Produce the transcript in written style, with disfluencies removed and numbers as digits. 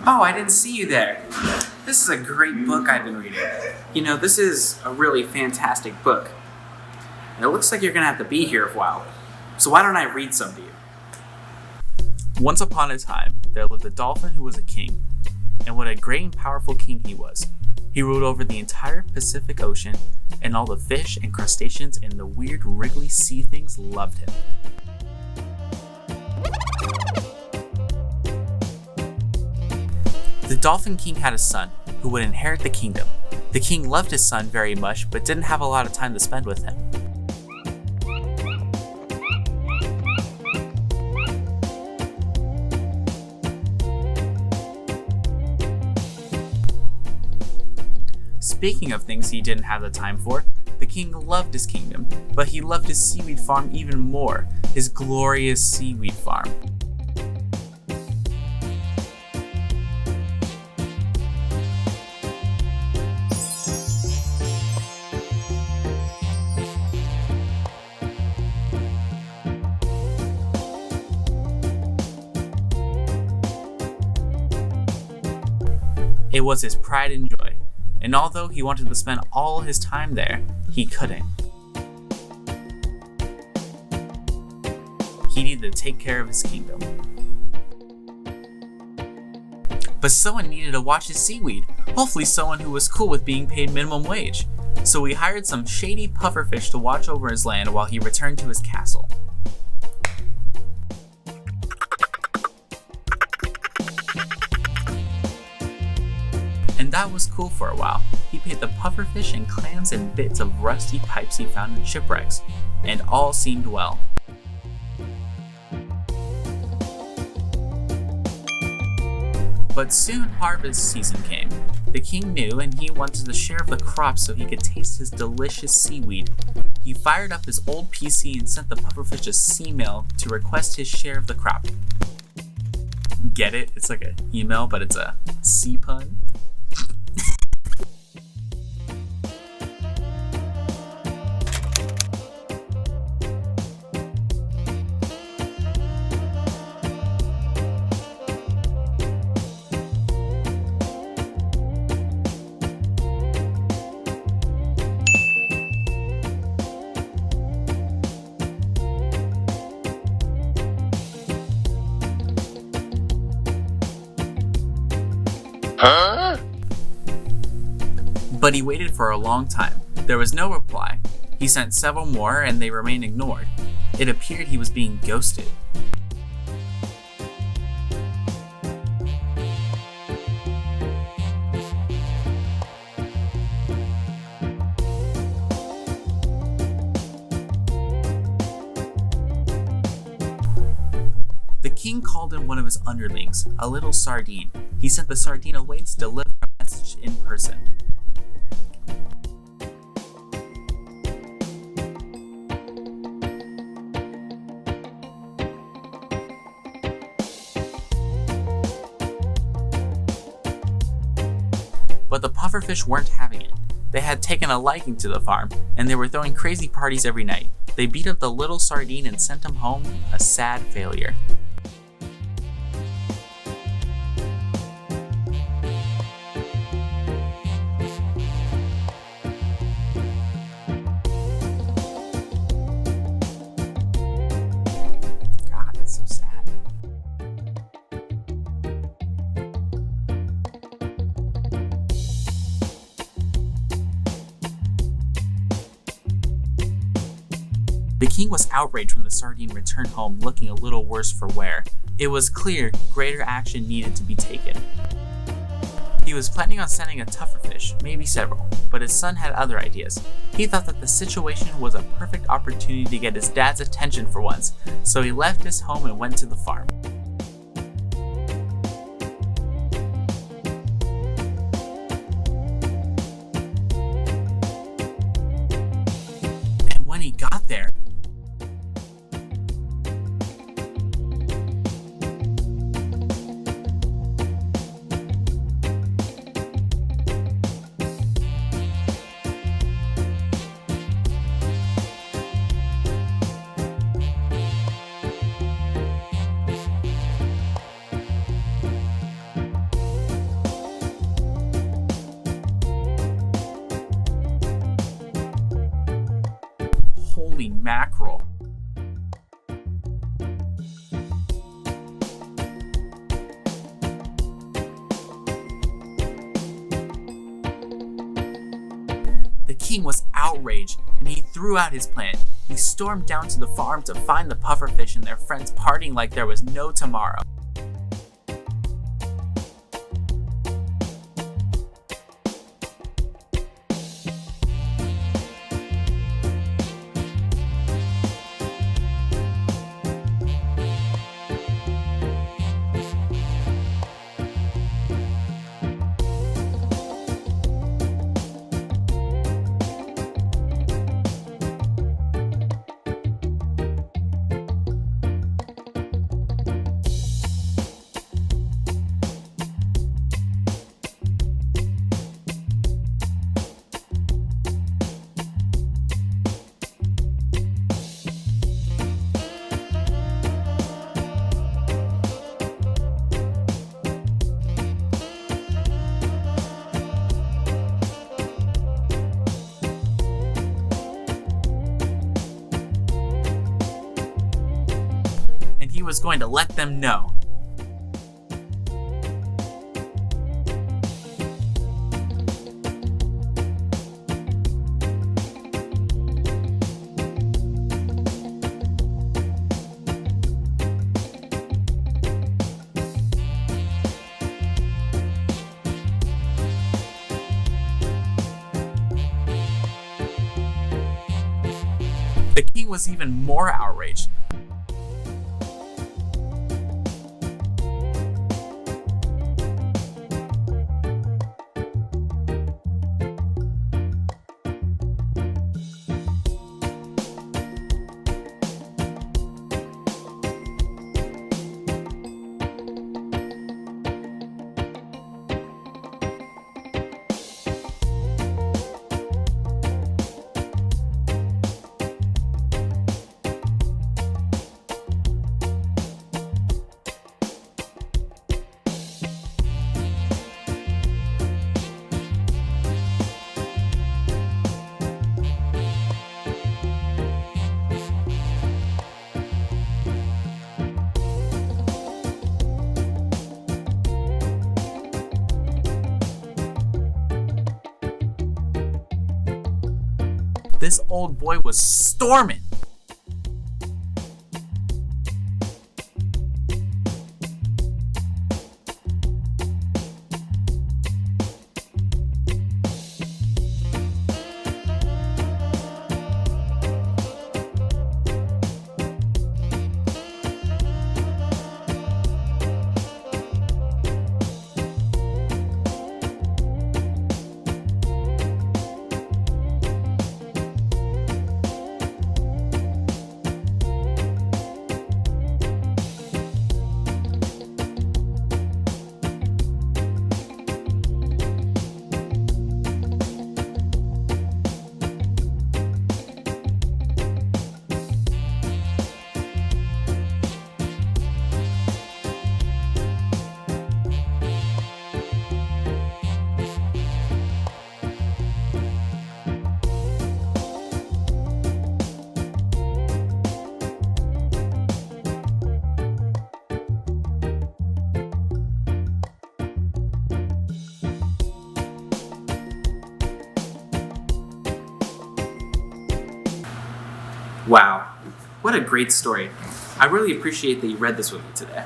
Oh, I didn't see you there. This is a great book I've been reading. This is a really fantastic book. And it looks like you're going to have to be here a while. So why don't I read some to you? Once upon a time, there lived a dolphin who was a king. And what a great and powerful king he was. He ruled over the entire Pacific Ocean, and all the fish and crustaceans and the weird wriggly sea things loved him. The Dolphin King had a son who would inherit the kingdom. The king loved his son very much, but didn't have a lot of time to spend with him. Speaking of things he didn't have the time for, the king loved his kingdom, but he loved his seaweed farm even more, his glorious seaweed farm. It was his pride and joy, and although he wanted to spend all his time there, he couldn't. He needed to take care of his kingdom. But someone needed to watch his seaweed, hopefully someone who was cool with being paid minimum wage. So he hired some shady pufferfish to watch over his land while he returned to his castle. And that was cool for a while. He paid the pufferfish in clams and bits of rusty pipes he found in shipwrecks, and all seemed well. But soon harvest season came. The king knew, and he wanted to share of the crop so he could taste his delicious seaweed. He fired up his old PC and sent the pufferfish a sea mail to request his share of the crop. Get it? It's like an email, but it's a sea pun. Huh? But he waited for a long time. There was no reply. He sent several more and they remained ignored. It appeared he was being ghosted. The king called in one of his underlings, a little sardine. He sent the sardine away to deliver a message in person. But the pufferfish weren't having it. They had taken a liking to the farm, and they were throwing crazy parties every night. They beat up the little sardine and sent him home a sad failure. God, that's so sad. The king was outraged when the sardine returned home looking a little worse for wear. It was clear greater action needed to be taken. He was planning on sending a tougher fish, maybe several, but his son had other ideas. He thought that the situation was a perfect opportunity to get his dad's attention for once, so he left his home and went to the farm. And when he got there, king was outraged, and he threw out his plan. He stormed down to the farm to find the pufferfish and their friends partying like there was no tomorrow. And he was going to let them know. The king was even more outraged. This old boy was storming. Wow, what a great story. I really appreciate that you read this with me today.